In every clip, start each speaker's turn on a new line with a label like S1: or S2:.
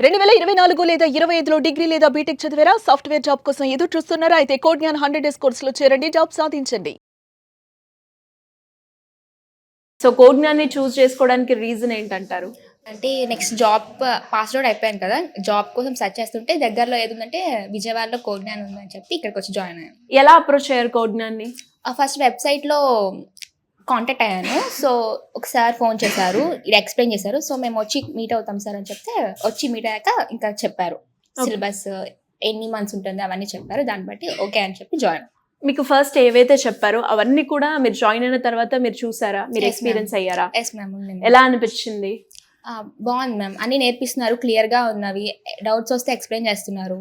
S1: 2024 లేదా 25లో డిగ్రీ లేదా బీటెక్ చదివారా? సాఫ్ట్‌వేర్ జాబ్ కోసం ఎదురు చూస్తున్నారా? అయితే కోడ్ జ్ఞాన్ 100 డేస్ కోర్సులో చేరండి, జాబ్ సాధించండి.
S2: సో కోడ్ జ్ఞాన్ని చూస్ చేసుకోవడానికి రీజన్ ఏంటంటారు?
S3: అంటే నెక్స్ట్ జాబ్ పాస్ అవుట్ అయిపోయాను కదా, జాబ్ కోసం సెర్చ్ చేస్తుంటే దగ్గరలో ఏది ఉందంటే విజయవాడలో కోడ్ జ్ఞాన్ ఉందని చెప్పి ఇక్కడికి వచ్చి జాయిన్ అయ్యాను.
S2: ఎలా అప్రోచ్ అయ్యారు కోడ్ జ్ఞాన్ని?
S3: ఫస్ట్ వెబ్సైట్లో కాంటాక్ట్ అయ్యాను. సో ఒకసారి ఫోన్ చేశారు, ఇలా ఎక్స్ప్లెయిన్ చేశారు. సో మేము వచ్చి మీట్ అవుతాం సార్ అని చెప్తే వచ్చి మీట్ అయ్యాక ఇంకా చెప్పారు సిలబస్ ఎన్ని మంత్స్ ఉంటుంది అవన్నీ చెప్పారు. దాన్ని బట్టి ఓకే అని చెప్పి జాయిన్.
S2: మీకు ఫస్ట్ ఏవైతే చెప్పారో అవన్నీ కూడా మీరు జాయిన్ అయిన తర్వాత మీరు చూసారా? మీరు
S3: Yes,
S2: ఎక్స్పీరియన్స్
S3: ma'am.
S2: అయ్యారా?
S3: Yes ma'am.
S2: ఎలా అనిపించింది?
S3: బాగుంది మ్యామ్, అన్ని నేర్పిస్తున్నారు, క్లియర్గా ఉన్నవి, డౌట్స్ వస్తే ఎక్స్ప్లెయిన్ చేస్తున్నారు.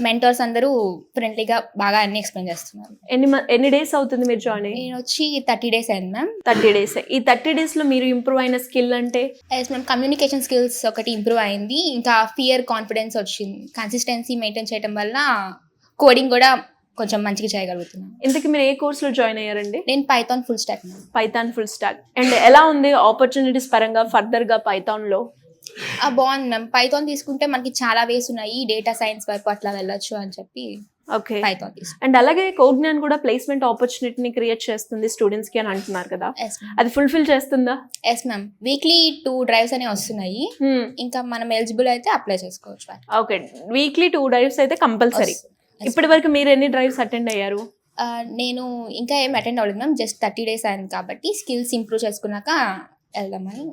S3: మెంటర్స్ అందరూ ఫ్రెండ్లీగా బాగా అన్ని ఎక్స్ప్లెయిన్ చేస్తున్నారు.
S2: ఎన్ని డేస్ అవుతుంది మీరు జాయిన్ అయ్యి?
S3: నేను వచ్చి 30 days అయింది మ్యామ్.
S2: 30 days. ఈ 30 days లో మీరు ఇంప్రూవ్ అయిన స్కిల్ అంటే?
S3: ఎస్ మ్యామ్, కమ్యూనికేషన్ స్కిల్స్ ఒకటి ఇంప్రూవ్ అయింది, ఇంకా ఫియర్ కాన్ఫిడెన్స్ వచ్చింది. కన్సిస్టెన్సీ మెయింటైన్ చేయడం వల్ల కోడింగ్ కూడా కొంచెం మంచిగా చేయగలుగుతున్నాను.
S2: ఇంతకీ మీరు ఏ కోర్సులో జాయిన్ అయ్యారండి?
S3: నేను Python full stock ma'am.
S2: Python full stock. And ఎలా ఉంది ఆపర్చునిటీస్ పరంగా ఫర్దర్ గా పైథాన్ లో?
S3: బాగుంది మ్యామ్. పైథాన్ తీసుకుంటే మనకి చాలా వేస్ ఉన్నాయి, డేటా సైన్స్ వైపు అట్లా వెళ్ళొచ్చు అని చెప్పి
S2: ఓకే.
S3: పైథాన్ తీసుకున్నాను.
S2: అండ్ అలాగే కోడ్ జ్ఞాన్ కూడా ప్లేస్మెంట్ ఆపర్చునిటీని క్రియేట్ చేస్తుంది స్టూడెంట్స్ కి అని అంటున్నారు కదా,
S3: ఎస్ మ్యామ్.
S2: అది ఫుల్ఫిల్ చేస్తుందా?
S3: ఎస్ మ్యామ్, వీక్లీ 2 drives అనేవి వస్తున్నాయి. ఇంకా మనం ఎలిజిబుల్ అయితే అప్లై చేసుకోవచ్చు.
S2: ఓకే, వీక్లీ 2 drives అయితే కంపల్సరీ. ఇప్పటి వరకు మీరు ఎన్ని డ్రైవ్స్ అటెండ్ అయ్యారు?
S3: నేను ఇంకా ఏం అటెండ్ అవ్వలేదు మ్యామ్, జస్ట్ 30 days అయింది కాబట్టి స్కిల్స్ ఇంప్రూవ్ చేసుకున్నాక వెళ్దామని.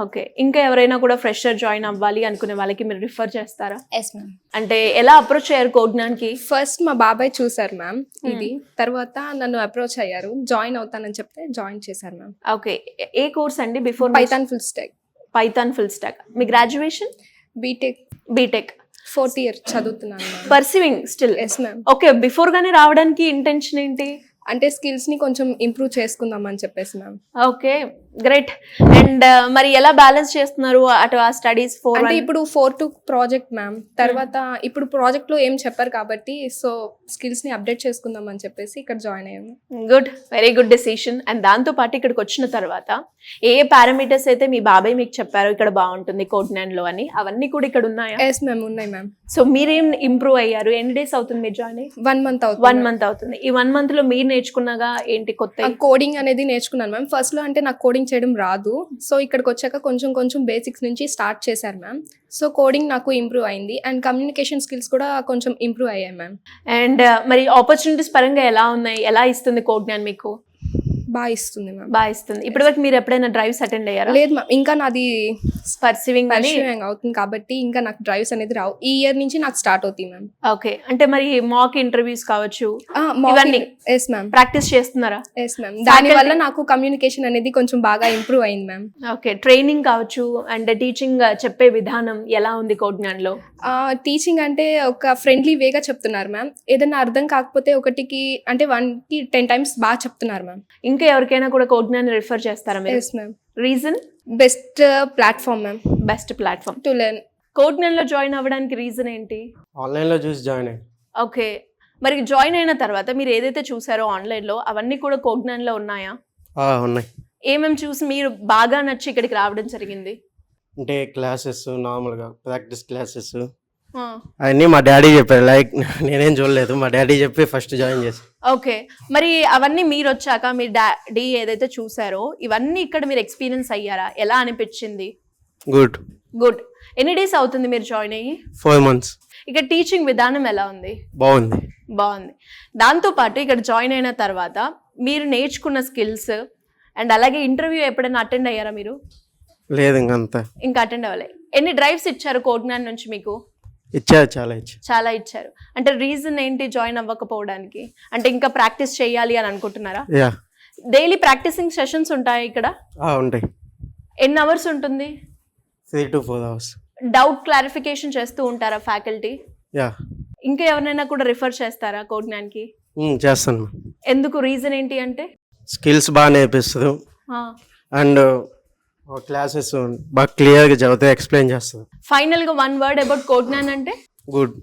S2: ఓకే, ఇంకా ఎవరైనా కూడా ఫ్రెషర్ జాయిన్ అవ్వాలి అనుకునే వాళ్ళకి మీరు రిఫర్ చేస్తారా?
S3: Yes ma'am.
S2: అంటే ఎలా అప్రోచ్ అయ్యారు కోడ్ జ్ఞాన్కి?
S4: ఫస్ట్ మా బాబాయ్ చూసారు మ్యామ్ ఇది, తర్వాత నన్ను అప్రోచ్ అయ్యారు, జాయిన్ అవుతానని చెప్తే జాయిన్ చేశారు మ్యామ్.
S2: ఓకే, ఏ కోర్స్ అండి? Before
S4: Python full stack.
S2: Python full stack. మీ graduation?
S4: BTech
S2: BTech
S4: 4th year చదువుతున్నాను ma'am.
S2: Pursuing still?
S4: Yes ma'am.
S2: Okay, before గానే రావడానికి ఇంటెన్షన్ ఏంటి?
S4: అంటే స్కిల్స్ ని కొంచెం ఇంప్రూవ్ చేసుకుందాం అని చెప్పేసి మ్యామ్.
S2: Okay, great. అండ్ మరి ఎలా బ్యాలెన్స్ చేస్తున్నారు అటు ఆ స్టడీస్?
S4: అంటే ఇప్పుడు 4 ప్రాజెక్ట్ మ్యామ్, తర్వాత ఇప్పుడు ప్రాజెక్ట్ లో ఏం చెప్పారు కాబట్టి సో స్కిల్స్ ని అప్డేట్ చేసుకుందాం అని చెప్పేసి ఇక్కడ జాయిన్ అయ్యాము.
S2: Good, very good decision. And దాంతో పాటు ఇక్కడికి వచ్చిన తర్వాత ఏ పారామీటర్స్ అయితే మీ బాబాయ్ మీకు చెప్పారో ఇక్కడ బాగుంటుంది కోడ్ జ్ఞాన్ లో అని, అవన్నీ కూడా ఇక్కడ ఉన్నాయా?
S4: ఎస్ మ్యామ్, ఉన్నాయి మ్యామ్.
S2: సో మీరేం ఇంప్రూవ్ అయ్యారు? ఎన్ని డేస్ అవుతుంది మీరు జాయిన్ అయ్యి?
S4: 1 month అవుతుంది.
S2: 1 month అవుతుంది. ఈ 1 month లో మీరు నేర్చుకున్నాగా ఏంటి కొత్త?
S4: కోడింగ్ అనేది నేర్చుకున్నాను మ్యామ్. ఫస్ట్ లో అంటే నాకు కోడింగ్ చేయడం రాదు, సో ఇక్కడికి వచ్చాక కొంచెం బేసిక్స్ నుంచి స్టార్ట్ చేశారు మ్యామ్. సో కోడింగ్ నాకు ఇంప్రూవ్ అయింది అండ్ కమ్యూనికేషన్ స్కిల్స్ కూడా కొంచెం ఇంప్రూవ్ అయ్యాయి మ్యామ్.
S2: అండ్ మరి ఆపర్చునిటీస్ పరంగా ఎలా ఉన్నాయి? ఎలా ఇస్తుంది కోడ్ జ్ఞాన్ మీకు?
S4: బాగా ఇస్తుంది మ్యామ్.
S2: బాగా ఇస్తుంది. ఇప్పటి వరకు మీరు ఎప్పుడైనా డ్రైవ్స్ అటెండ్ అయ్యారా?
S4: లేదు మ్యామ్, ఇంకా నాది
S2: పర్సీవింగ్ అని
S4: అవుతుంది కాబట్టి ఇంకా నాకు డ్రైవ్స్ అనేది రావు. ఈ ఇయర్ నుంచి నాకు స్టార్ట్ అవుతాయి మ్యామ్.
S2: ఓకే, అంటే మరి మాక్ ఇంటర్వ్యూస్ కావచ్చు ఇవన్నీ
S4: ఎస్ మ్యామ్,
S2: ప్రాక్టీస్ చేస్తున్నారా?
S4: Yes ma'am. దాని వల్ల నాకు కమ్యూనికేషన్ అనేది కొంచెం బాగా ఇంప్రూవ్ అయింది మ్యామ్.
S2: ఓకే, ట్రైనింగ్ కావచ్చు అండ్ టీచింగ్ చెప్పే విధానం ఎలా ఉంది కోడ్ జ్ఞాన్ లో?
S4: టీచింగ్ అంటే ఒక ఫ్రెండ్లీ వేగా చెప్తున్నారు మ్యామ్. ఏదైనా అర్థం కాకపోతే ఒకటికి అంటే 1కి 10 times బాగా చెప్తున్నారు మ్యామ్.
S2: ఇంకా ఎవరికైనా కూడా కోడ్ జ్ఞాన్ రిఫర్ చేస్తారా మీరు?
S4: Yes ma'am.
S2: Reason?
S4: Best platform ma'am,
S2: best platform
S4: to learn.
S2: Code Gnan లో జాయిన్ అవ్వడానికి రీజన్ ఏంటి?
S5: ఆన్లైన్లో చూసి జాయిన్ అయ్యి.
S2: ఓకే, మరి జాయిన్ అయిన తర్వాత మీరు ఏదైతే చూసారో ఆన్లైన్ లో అవన్నీ కూడా కోడ్ జ్ఞాన్ లో ఉన్నాయా?
S5: ఉన్నాయి.
S2: ఏమేమి చూసి మీరు బాగా నచ్చి ఇక్కడికి రావడం జరిగింది?
S5: అంటే క్లాసెస్, నార్మల్గా ప్రాక్టీస్ క్లాసెస్ అవన్నీ మా డాడీ చెప్పారు. లైక్ నేనేం చూడలేదు, మా డాడీ చెప్పి ఫస్ట్ జాయిన్ చేశాను.
S2: ఓకే, మరి అవన్నీ మీరు వచ్చాక మీ డాడీ ఏదైతే చూసారో ఇవన్నీ ఇక్కడ మీరు ఎక్స్పీరియన్స్ అయ్యారా? ఎలా అనిపించింది?
S5: గుడ్.
S2: గుడ్. ఎన్ని డేస్ అవుతుంది మీరు జాయిన్ అయ్యి?
S5: 4 months.
S2: ఇక్కడ టీచింగ్ విధానం ఎలా ఉంది?
S5: బాగుంది.
S2: బాగుంది. దాంతోపాటు ఇక్కడ జాయిన్ అయిన తర్వాత మీరు నేర్చుకున్న స్కిల్స్ అండ్ అలాగే ఇంటర్వ్యూ ఎప్పుడైనా అటెండ్ అయ్యారా మీరు?
S5: లేదు, ఇంకంతా
S2: ఇంకా అటెండ్ అవ్వలే. ఎన్ని డ్రైవ్స్ ఇచ్చారు కోడ్ జ్ఞాన్ నుంచి మీకు?
S5: ఇచ్చారు, చాలా ఇచ్చారు.
S2: చాలా ఇచ్చారు. అంటే రీజన్ ఏంటి జాయిన్ అవ్వకపోవడానికి? అంటే ఇంకా ప్రాక్టీస్ చేయాలి అని అనుకుంటున్నారా?
S5: యా.
S2: డైలీ ప్రాక్టీసింగ్ సెషన్స్ ఉంటాయి ఇక్కడ?
S5: ఉంటాయి.
S2: ఎన్ని అవర్స్ ఉంటుంది?
S5: 3 to 4 hours.
S2: డౌట్ క్లారిఫికేషన్ చేస్తూ ఉంటారా ఫ్యాకల్టీ?
S5: యా.
S2: ఇంకా ఎవరినైనా కూడా రిఫర్ చేస్తారా కోడ్ జ్ఞాన్కి?
S5: చేస్తాను.
S2: ఎందుకు? రీజన్ ఏంటి అంటే?
S5: స్కిల్స్ బాగా నేర్పిస్తుంది అండ్ క్లాసెస్ బాగా క్లియర్గా చదివితే ఎక్స్ప్లెయిన్ చేస్తుంది.
S2: ఫైనల్ గా 1 word అబౌట్ కోడ్ జ్ఞాన్ అంటే?
S5: గుడ్.